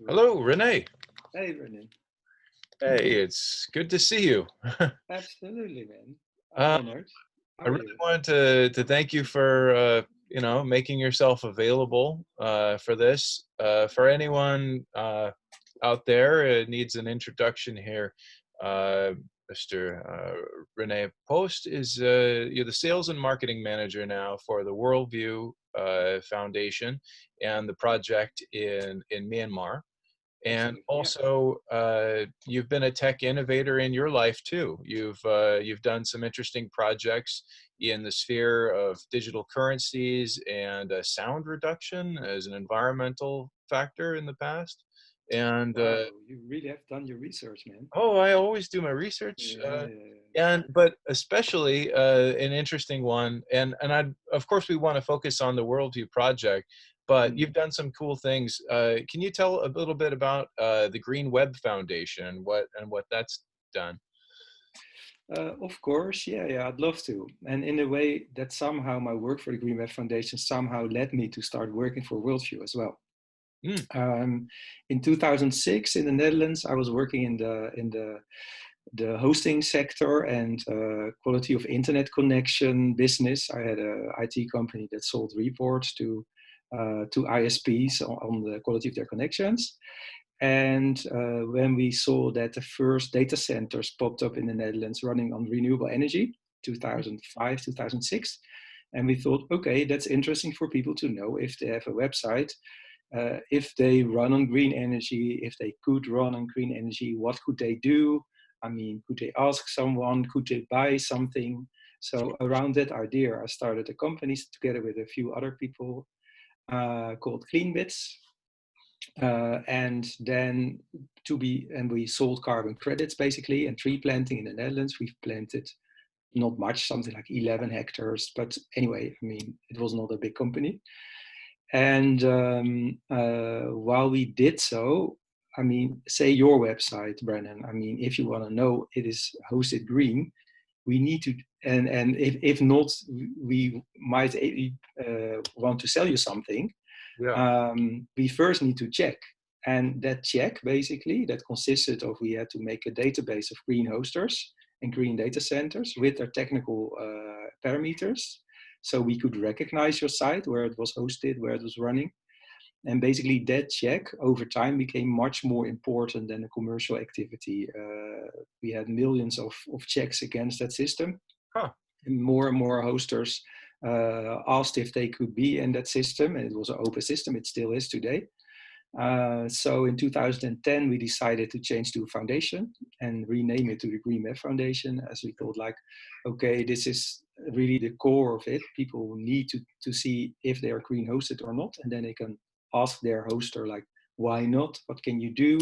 Hello, Renee. Hey, René. Hey, it's good to see you. Absolutely, man. I'm uh, honored. How I are really you? wanted to thank you for making yourself available for this. For anyone out there needs an introduction here. Mr. René Post is you're the sales and marketing manager now for the Worldview Foundation and the project in Myanmar. And Absolutely, yeah. also, you've been a tech innovator in your life too. You've done some interesting projects in the sphere of digital currencies and sound reduction as an environmental factor in the past. And Wow, you really have done your research, man. oh, I always do my research. Yeah, yeah, yeah. And but especially an interesting one, and I of course we want to focus on the Worldview project, but Mm. you've done some cool things. Can you tell a little bit about the Green Web Foundation and what that's done? Of course, yeah, yeah, I'd love to. And in a way that somehow my work for the Green Web Foundation somehow led me to start working for Worldview as well. Mm, In 2006 in the Netherlands, I was working the hosting sector and quality of internet connection business. I had a IT company that sold reports to ISPs on the quality of their connections. And when we saw that the first data centers popped up in the Netherlands running on renewable energy, 2005, 2006, and we thought, okay, that's interesting for people to know if they have a website, if they run on green energy, if they could run on green energy, what could they do? I mean, could they ask someone? Could they buy something? So around that idea, I started a company together with a few other people called CleanBits. And then we sold carbon credits basically and tree planting in the Netherlands. We've planted not much, something like 11 hectares. But anyway, I mean, it was not a big company. And while we did so, I mean, say your website, Brennan, I mean, if you want to know it is hosted green, we need to, and if not, we might want to sell you something. yeah. We first need to check. And that check basically, that consisted of we had to make a database of green hosters and green data centers with their technical parameters. So we could recognize your site, where it was hosted, where it was running. And basically that check over time became much more important than a commercial activity. We had millions of checks against that system. Huh. And more hosters asked if they could be in that system. And it was an open system, it still is today. So in 2010, we decided to change to a foundation and rename it to the Green Web Foundation, as we thought like, okay, this is really the core of it. People need to see if they are green hosted or not. And then they can ask their hoster like, why not? What can you do?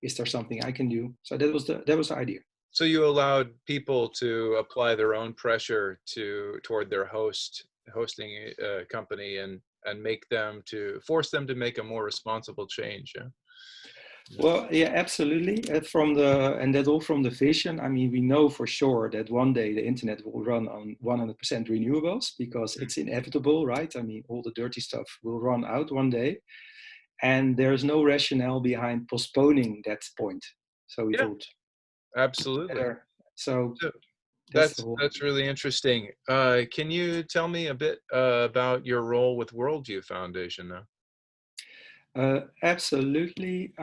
Is there something I can do? So that was the idea. So you allowed people to apply their own pressure toward their hosting company and make them to force them to make a more responsible change. Yeah. Yeah. Well, yeah, absolutely. And that all from the vision. I mean, we know for sure that one day the internet will run on 100% renewables because it's inevitable, right? I mean, all the dirty stuff will run out one day, and there's no rationale behind postponing that point. So we Yeah, thought absolutely. better. So So that's the whole that's idea. really interesting. Can you tell me a bit about your role with Worldview Foundation now? Absolutely.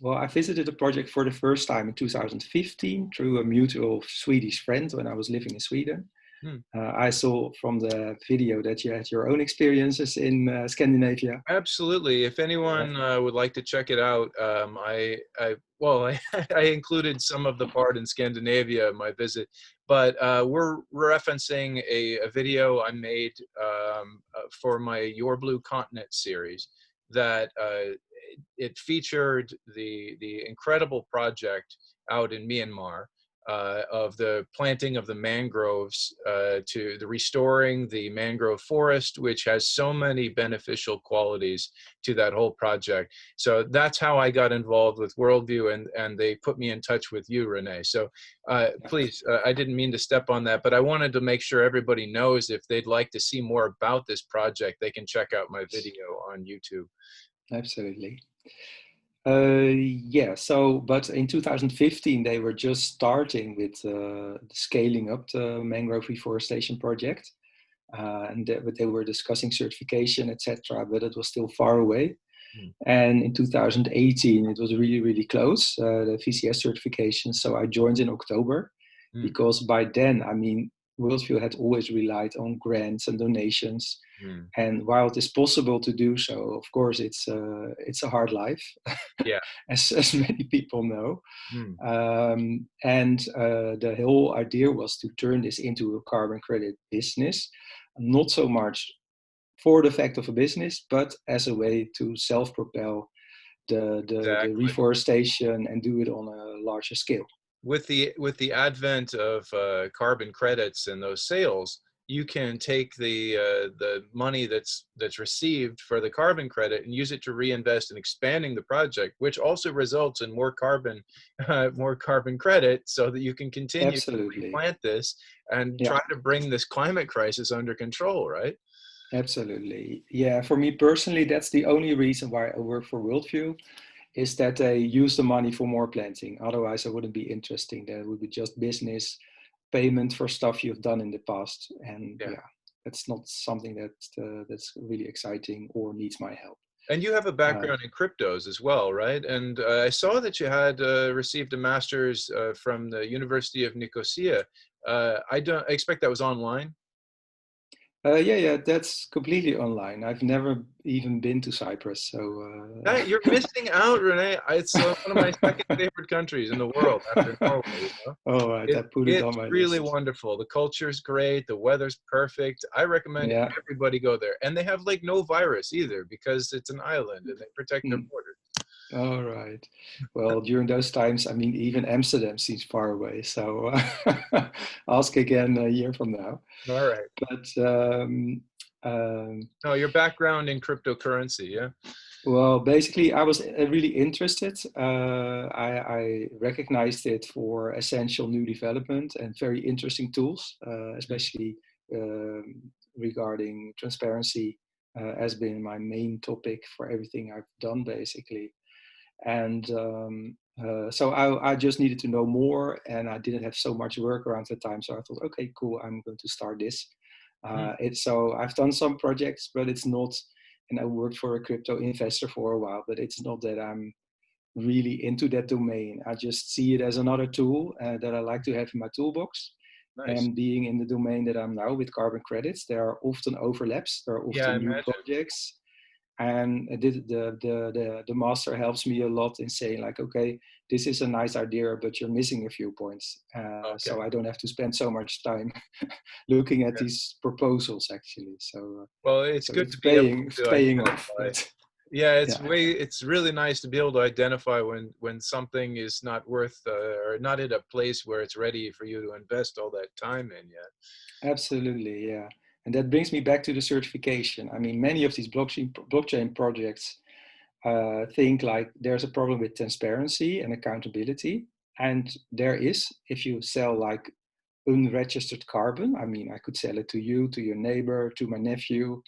Well, I visited the project for the first time in 2015 through a mutual Swedish friend when I was living in Sweden. Hmm. I saw from the video that you had your own experiences in Scandinavia. Absolutely. If Yeah. anyone would like to check it out, well, I included some of the part in Scandinavia in my visit, but we're referencing a video I made for my Your Blue Continent series that it featured the incredible project out in Myanmar of the planting of the mangroves to the restoring the mangrove forest, which has so many beneficial qualities to that whole project. So that's how I got involved with Worldview, and they put me in touch with you, Renee. So please, I didn't mean to step on that, but I wanted to make sure everybody knows if they'd like to see more about this project, they can check out my video on YouTube. Absolutely. Yeah, so, but in 2015, they were just starting with scaling up the mangrove reforestation project. And they were discussing certification, etc., but it was still far away. Mm. And in 2018, it was really, really close, the VCS certification. So I joined in October Mm. because by then, I mean, Worldview had always relied on grants and donations. Mm. And while it is possible to do so, of course, it's a hard life, Yeah. as many people know. Mm. And the whole idea was to turn this into a carbon credit business, not so much for the fact of a business, but as a way to self-propel the Exactly. reforestation and do it on a larger scale. With the advent of carbon credits and those sales, you can take the money that's received for the carbon credit and use it to reinvest in expanding the project, which also results in more carbon credit, so that you can continue to Absolutely. replant this and Yeah, try to bring this climate crisis under control, right? absolutely. Yeah, for me personally, that's the only reason why I work for Worldview, is that they use the money for more planting. Otherwise, it wouldn't be interesting. That would be just business payment for stuff you've done in the past. And Yeah. yeah, that's not something that's really exciting or needs my help. And you have a Uh, background in cryptos as well, right? And I saw that you had received a master's from the University of Nicosia. I expect that was online. yeah, yeah, that's completely online. I've never even been to Cyprus, so You're missing out, Renee. It's one of my second favorite countries in the world after Norway. You know? all right, I put it It's on my really list. wonderful. The culture's great. The weather's perfect. I recommend Yeah. everybody go there. And they have like no virus either, because it's an island and they protect their Hmm. borders. All right. Well, during those times, I mean, even Amsterdam seems far away. So ask again a year from now. All right. But um, No, your background in cryptocurrency, yeah? well, basically, I was really interested. I recognized it for essential new development and very interesting tools, Mm. especially regarding transparency, has been my main topic for everything I've done, basically. And so I just needed to know more, and I didn't have so much work around the time. So I thought, okay, cool, I'm going to start this. Mm. It's so I've done some projects, but it's not. And I worked for a crypto investor for a while, but it's not that I'm really into that domain. I just see it as another tool that I like to have in my toolbox. Nice. And being in the domain that I'm now with carbon credits, there are often overlaps. There are Yeah, I often new imagine. projects, and the master helps me a lot in saying like, okay, this is a nice idea, but you're missing a few points, Okay. so I don't have to spend so much time looking at Yeah. these proposals actually. So Well, it's so good it's to be able to paying off, identify. but Yeah, yeah, it's really nice to be able to identify when something is not worth or not at a place where it's ready for you to invest all that time in yet. absolutely, yeah. And that brings me back to the certification. I mean, many of these blockchain projects think like there's a problem with transparency and accountability. And there is, if you sell like unregistered carbon, I mean, I could sell it to you, to your neighbor, to my nephew,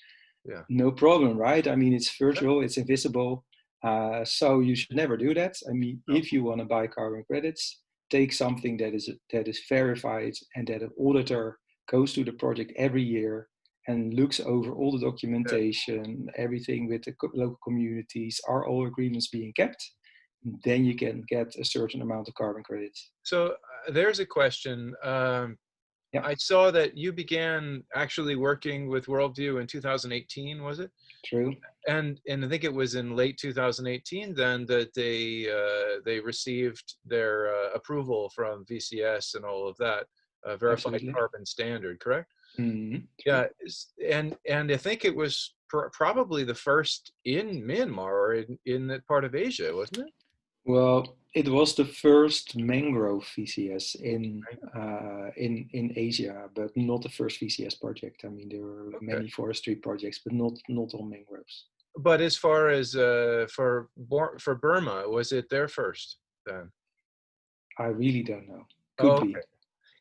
Yeah. no problem, right? I mean, it's virtual, it's invisible. So you should never do that. I mean, No. if you want to buy carbon credits, take something that is verified and that an auditor goes to the project every year and looks over all the Yeah. documentation, everything with the local communities. Are all agreements being kept? Then you can get a certain amount of carbon credits. So there's a question. Yeah, I saw that you began actually working with Worldview in 2018, was it? true. And I think it was in late 2018 then that they received their approval from VCS and all of that, verified Absolutely. carbon standard, correct? True. Yeah, and I think it was probably the first in Myanmar or in that part of Asia, wasn't it? Well, it was the first mangrove VCS Right. in Asia, but not the first VCS project. I mean, there were Okay. many forestry projects, but not on mangroves. But as far as for Burma, was it there first then? I really don't know. Could Oh, be.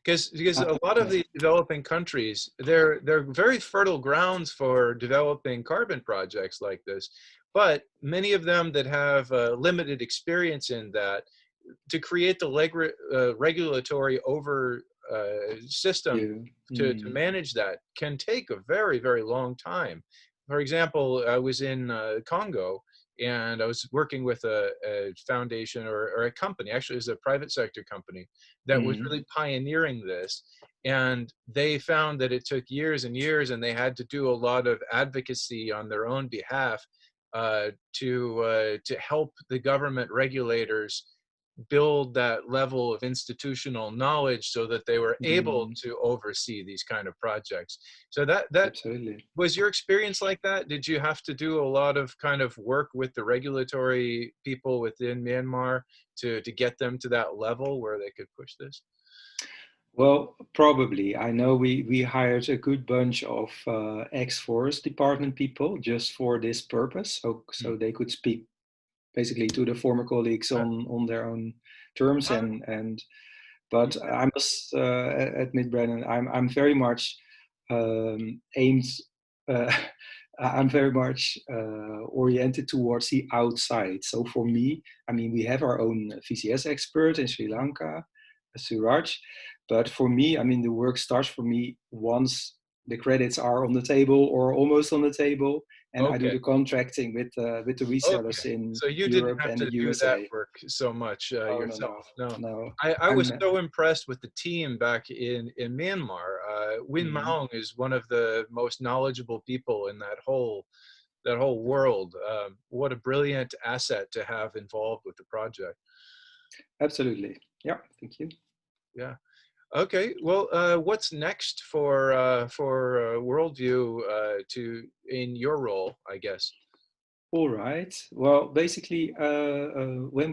because a lot of Yeah, the developing countries, they're very fertile grounds for developing carbon projects like this, but many of them that have limited experience in that, to create the regulatory over system Yeah. to manage that can take a very, very long time. For example, I was in Congo, and I was working with a foundation or a company, actually it was a private sector company, that was Mm. really pioneering this. And they found that it took years and years, and they had to do a lot of advocacy on their own behalf to help the government regulators build that level of institutional knowledge so that they were able Mm. to oversee these kind of projects. So that Absolutely. was your experience like that? Did you have to do a lot of kind of work with the regulatory people within Myanmar to get them to that level where they could push this? Well, probably. I know we hired a good bunch of ex-forest department people just for this purpose, Hmm. so they could speak basically to the former colleagues on their own terms. And but Yeah. I must admit, Brennan, I'm very much aimed. Uh, I'm very much oriented towards the outside. So for me, I mean, we have our own VCS expert in Sri Lanka, Suraj. But for me, I mean, the work starts for me once the credits are on the table or almost on the table, and I do Okay. the contracting with the resellers Okay. in So you didn't Europe have and to the do that USA. work so much Oh no, no, yourself. No. no. I was I'm so impressed with the team back in Myanmar. Win mm, Maung is one of the most knowledgeable people in that whole world. What a brilliant asset to have involved with the project. absolutely. Yeah, thank you. Yeah. Okay. Well, what's next for Worldview to in your role, I guess? All right. Well, basically, when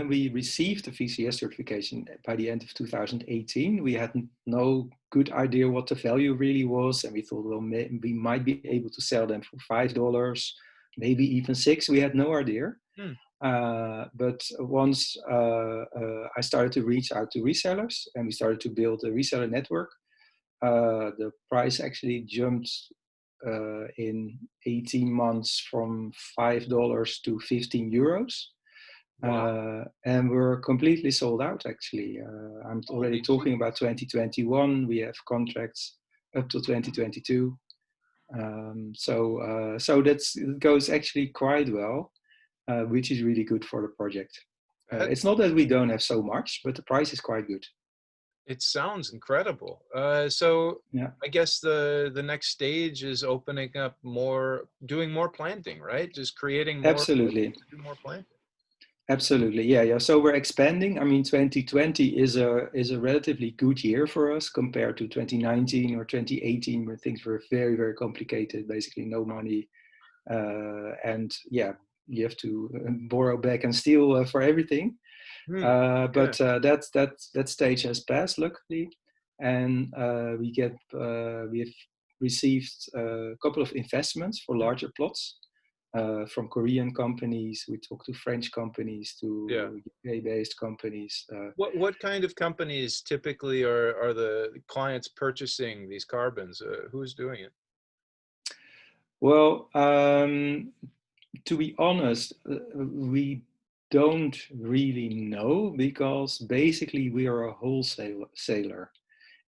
we received the VCS certification by the end of 2018, we had no good idea what the value really was, and we thought, well, we might be able to sell them for $5, maybe even $6. We had no idea. Hmm. But once I started to reach out to resellers, and we started to build a reseller network, the price actually jumped in 18 months from $5 to €15. Wow. And we're completely sold out actually. I'm already Holy talking gee. about 2021. We have contracts up to 2022. So it goes actually quite well, which is really good for the project. It's not that we don't have so much, but the price is quite good. It sounds incredible. So Yeah, I guess the next stage is opening up more, doing more planting, right? Just creating more absolutely. to do more planting. Absolutely, yeah, yeah. So we're expanding. I mean, 2020 is a relatively good year for us compared to 2019 or 2018, where things were very, very complicated. Basically, no money, and yeah, you have to borrow back and steal for everything. Hmm. Yeah. That stage has passed, luckily, and we have received a couple of investments for larger plots from Korean companies. We talk to French companies, Yeah. to UK-based companies. What kind of companies typically are the clients purchasing these carbons? Who's doing it? Well, to be honest, we don't really know because basically we are a wholesaler.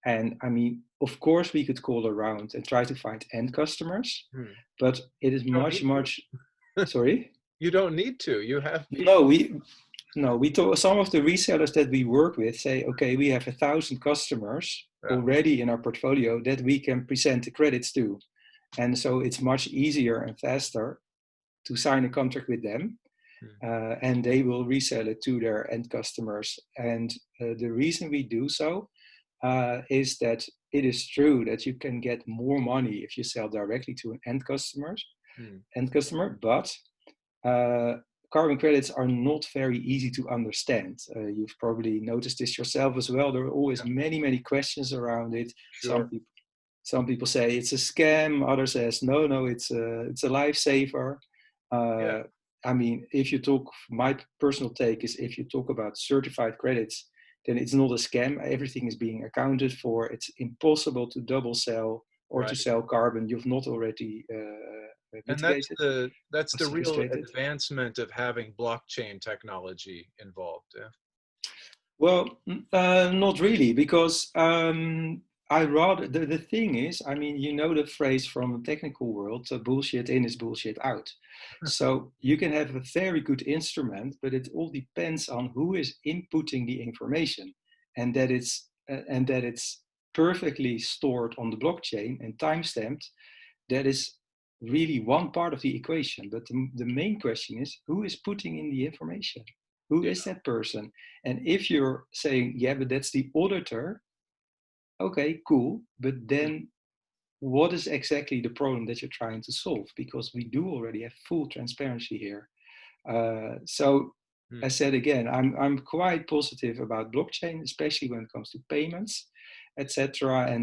And I mean, of course, we could call around and try to find end customers, Hmm. but it is You don't much, need to. much. Sorry? You don't need to. You have No, people. we talk, some of the resellers that we work with say, okay, we have 1,000 customers Yeah. already in our portfolio that we can present the credits to. And so it's much easier and faster to sign a contract with them, Hmm. and they will resell it to their end customers. And the reason we do so is that it is true that you can get more money if you sell directly to an Hmm. end customer, but uh, carbon credits are not very easy to understand. You've probably noticed this yourself as well. There are always Yeah. many, many questions around it. Sure. Some people say it's a scam. Others says no, no, it's a lifesaver. Yeah. Uh, I mean, if you talk, my personal take is if you talk about certified credits, then it's not a scam. Everything is being accounted for. It's impossible to double sell or to Right. sell carbon you've not already And mitigated that's or the real sequestrated. advancement of having blockchain technology involved. Yeah. Well, not really, because I rather the thing is, I mean, you know the phrase from the technical world, bullshit in is bullshit out. So you can have a very good instrument, but it all depends on who is inputting the information, and that it's perfectly stored on the blockchain and timestamped. That is really one part of the equation. But the main question is who is putting in the information? Who Yeah. is that person? And if you're saying, yeah, but that's the auditor, okay, cool. But then what is exactly the problem that you're trying to solve? Because we do already have full transparency here. So I Mm. said again, I'm quite positive about blockchain, especially when it comes to payments, etc., and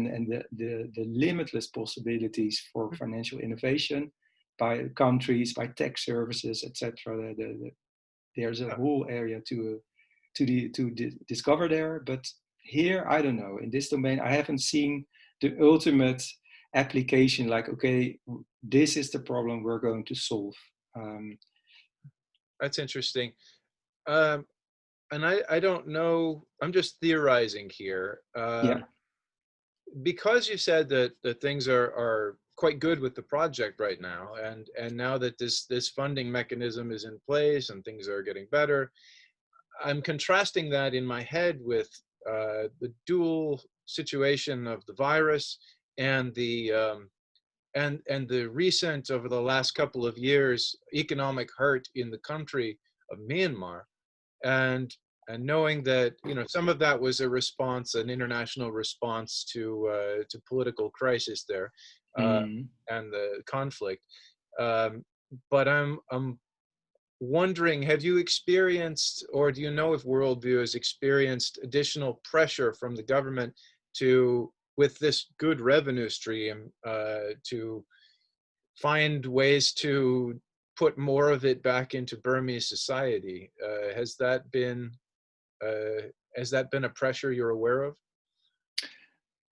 the limitless possibilities for financial innovation by countries, by tech services, etc. There's a whole area to discover there. But here, I don't know. In this domain, I haven't seen the ultimate application. Like, okay, this is the problem we're going to solve. Um, That's interesting. Um, and I don't know, I'm just theorizing here. yeah. Because you said that things are quite good with the project right now, and now that this funding mechanism is in place and things are getting better, I'm contrasting that in my head with the dual situation of the virus and the recent, over the last couple of years, economic hurt in the country of Myanmar, and knowing that some of that was a response, an international response to political crisis there, uh, Mm. and the conflict. Um, but I'm wondering, have you experienced, or do you know if Worldview has experienced additional pressure from the government to, with this good revenue stream, to find ways to put more of it back into Burmese society? Uh, has that been a pressure you're aware of?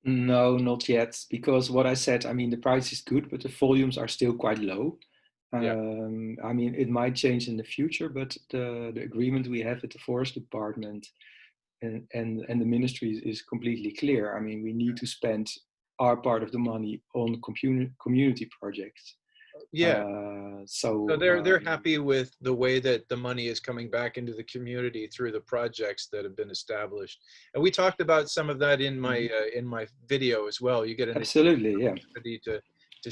No, not yet. Because what I said, I mean, the price is good, but the volumes are still quite low. Yeah, I mean, it might change in the future, but the agreement we have with the forest department and the ministry is completely clear. I mean, we need to spend our part of the money on community projects. yeah. So So they're happy with the way that the money is coming back into the community through the projects that have been established. And we talked about some of that in my video as well. You get an absolutely, yeah. opportunity to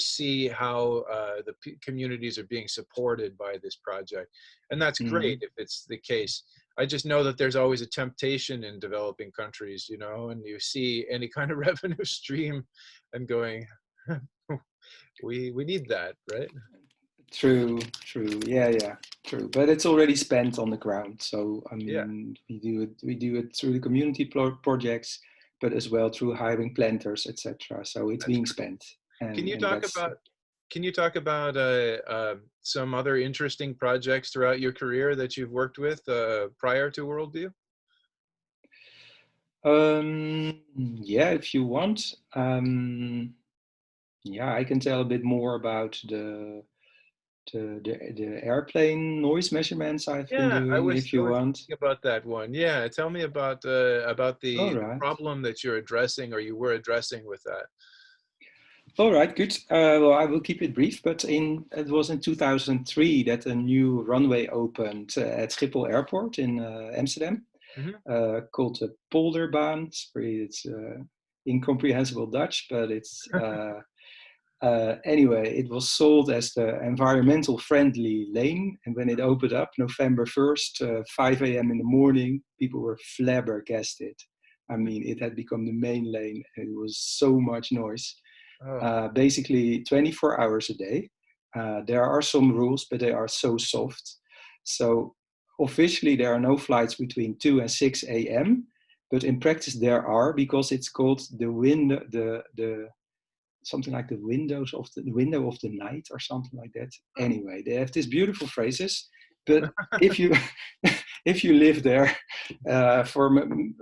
see how the communities are being supported by this project, and that's great Mm. if it's the case. I just know that there's always a temptation in developing countries, and you see any kind of revenue stream and going, we need that, right? True, true. Yeah, yeah, true. But it's already spent on the ground. So I Yeah, mean, we do it through the community projects, but as well through hiring planters, etc. So it's that's being great. spent, Can you and talk that's. about can you talk about some other interesting projects throughout your career that you've worked with prior to Worldview? Yeah, if you want. Yeah, I can tell a bit more about the airplane noise measurements I've been Yeah, I doing, was if I you was want. thinking about that one. Yeah, tell me about All the right. problem that you're addressing, or you were addressing with that. All right, good. Well, I will keep it brief, but it was in 2003 that a new runway opened at Schiphol Airport in Amsterdam, Hmm. called the Polderbaan. It's incomprehensible Dutch, but it's anyway, it was sold as the environmental friendly lane. And when it opened up November 1st, 5 a.m. in the morning, people were flabbergasted. I mean, it had become the main lane. And it was so much noise. Oh, Basically 24 hours a day. There are some rules, but they are so soft. So officially, there are no flights between 2 and 6 a.m. But in practice, there are, because it's called the window, the something like the window of the night or something like that. Anyway, they have these beautiful phrases, but if you if you live there,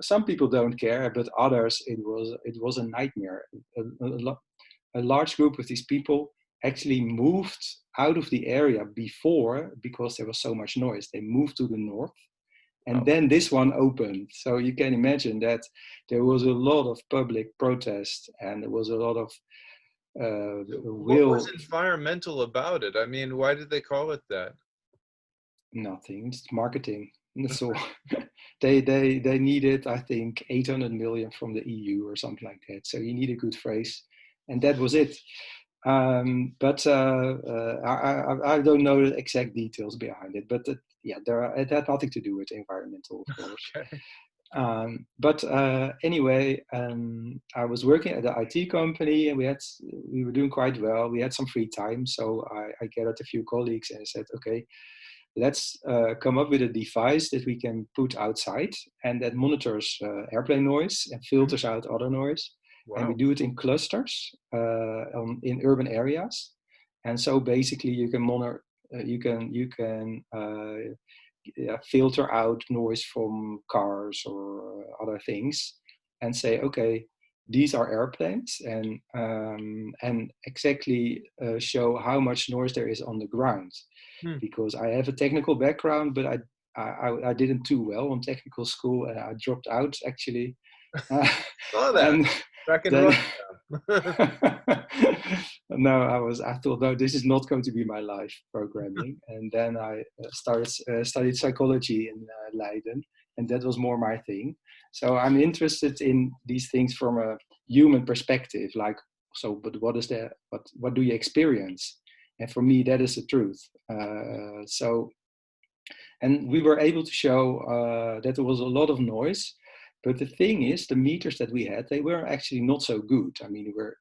some people don't care, but others it was a nightmare. A large group of these people, actually moved out of the area before because there was so much noise. They moved to the north. And Oh, then this one opened. So you can imagine that there was a lot of public protest and there was a lot of what was will. environmental about it? I mean, why did they call it that? Nothing. It's marketing. So they needed, I think, 800 million from the EU or something like that. So you need a good phrase, and that was it. But I don't know the exact details behind it. But yeah, it had nothing to do with environmental, of course. Okay. But anyway, I was working at the IT company, and we were doing quite well. We had some free time, so I gathered a few colleagues and I said, okay, let's come up with a device that we can put outside and that monitors airplane noise and Mhm. filters out other noise. And we Wow. do it in clusters in urban areas. And so basically, you can monitor, you can filter out noise from cars or other things, and say, okay, these are airplanes, and exactly show how much noise there is on the ground, Hmm. because I have a technical background, but I didn't do well on technical school, and I dropped out actually. Saw that And back in then Russia. no, I thought, no, this is not going to be my life, programming. And then I studied psychology in Leiden, and that was more my thing. So I'm interested in these things from a human perspective, like, so, but what do you experience? And for me, that is the truth. And we were able to show that there was a lot of noise. But the thing is, the meters that we had, they were actually not so good. I mean, they were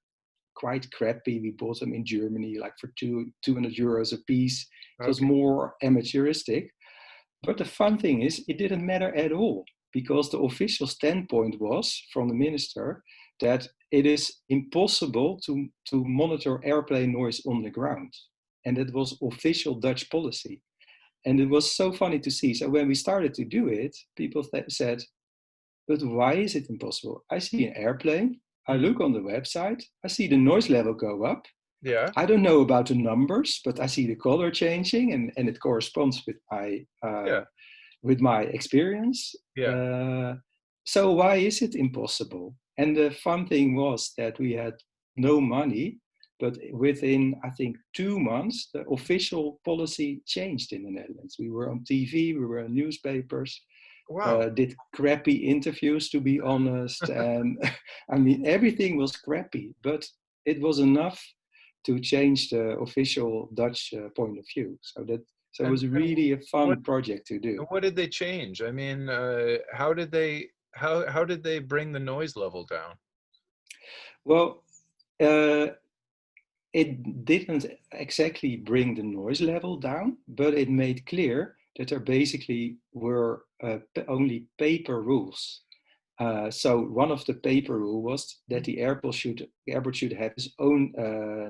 quite crappy. We bought them in Germany, like for 200 euros a piece. It was Okay. more amateuristic. But the fun thing is, it didn't matter at all, because the official standpoint was from the minister that it is impossible to monitor airplane noise on the ground. And that was official Dutch policy. And it was so funny to see. So when we started to do it, people said, but why is it impossible? I see an airplane. I Hmm. look on the website. I see the noise level go up. Yeah. I don't know about the numbers, but I see the color changing, and it corresponds Yeah. with my experience. Yeah. So why is it impossible? And the fun thing was that we had no money, but within, I think, 2 months, the official policy changed in the Netherlands. We were on TV, we were in newspapers, Wow. did crappy interviews, to be honest. And I mean, everything was crappy, but it was enough to change the official Dutch point of view. So it And was really a what fun project to do. what did they change? I mean, how did they bring the noise level down? Well, uh, it didn't exactly bring the noise level down, but it made clear that there basically were only paper rules. So one of the paper rule was that the airport should have its own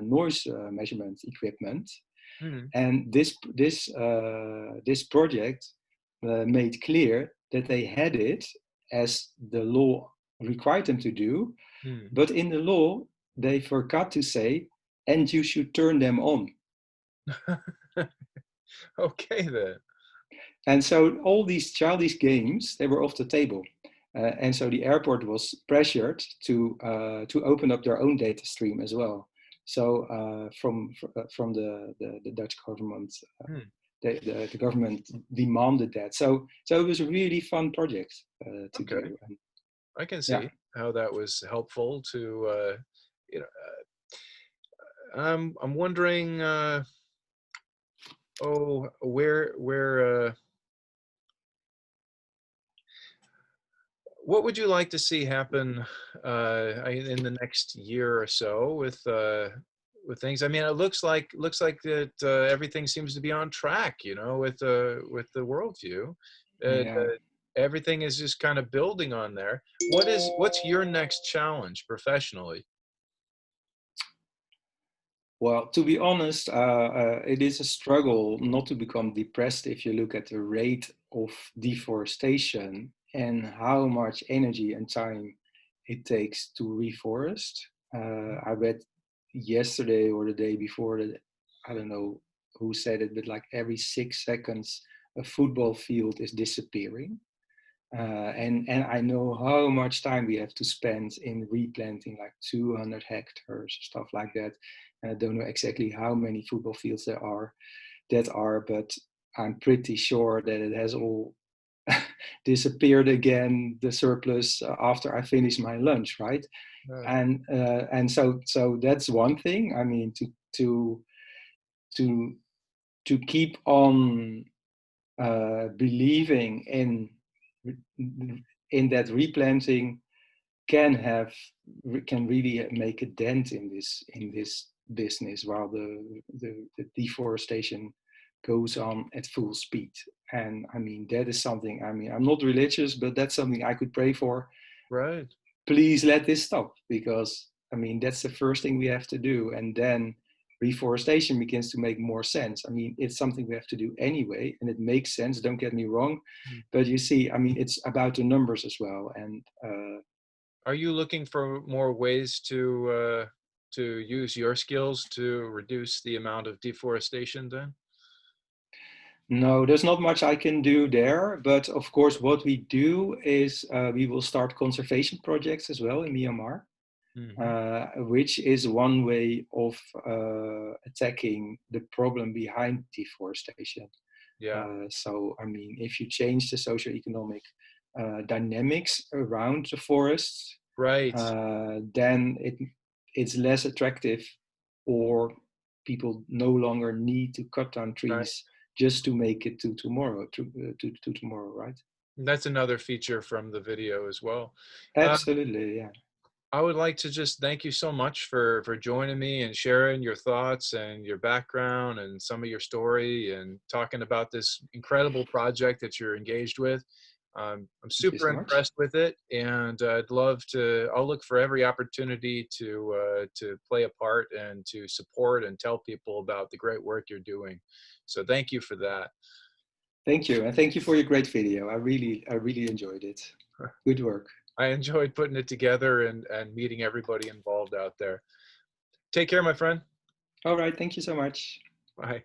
noise measurement equipment, Hmm. and this project made clear that they had it as the law required them to do, Hmm. but in the law they forgot to say, and you should turn them on. Okay then. And so all these childish games, they were off the table. And so the airport was pressured to open up their own data stream as well. So from the Dutch government, Hmm. the government demanded that. So it was a really fun project to Okay. do. And I can yeah, see how that was helpful to you know I'm wondering where what would you like to see happen in the next year or so with things? I mean, it looks like that everything seems to be on track, with the worldview. yeah. Everything is just kind of building on there. What's your next challenge professionally? Well, to be honest, it is a struggle not to become depressed if you look at the rate of deforestation and how much energy and time it takes to reforest. I read yesterday or the day before that, I don't know who said it, but like every 6 seconds, a football field is disappearing. And I know how much time we have to spend in replanting like 200 hectares, stuff like that. And I don't know exactly how many football fields there are, but I'm pretty sure that it has all disappeared again, the surplus, after I finish my lunch, right? Right. And so that's one thing. I mean, to to keep on believing in that replanting can really make a dent in this business, while the deforestation goes on at full speed. And I mean, that is something, I mean, I'm not religious, but that's something I could pray for. Right. Please let this stop, because I mean, that's the first thing we have to do. And then reforestation begins to make more sense. I mean, it's something we have to do anyway, and it makes sense, don't get me wrong. Mm. But you see, I mean, it's about the numbers as well. And Are you looking for more ways to use your skills to reduce the amount of deforestation then? no, there's not much I can do there. But of course, what we do is we will start conservation projects as well in Myanmar, Hmm. which is one way of attacking the problem behind deforestation. Yeah. So, I mean, if you change the socioeconomic dynamics around the forests, Right. then it's less attractive, or people no longer need to cut down Right. trees just to make it to tomorrow, to tomorrow, right? That's another feature from the video as well. Uh, Absolutely, yeah. I would like to just thank you so much for joining me and sharing your thoughts and your background and some of your story and talking about this incredible project that you're engaged with. I'm Thank you super so much. impressed with it, and I'd love to. I'll look for every opportunity to play a part and to support and tell people about the great work you're doing. So thank you for that. Thank you, and thank you for your great video. I really enjoyed it. Good work. I enjoyed putting it together and meeting everybody involved out there. Take care, my friend. All right, thank you so much. Bye.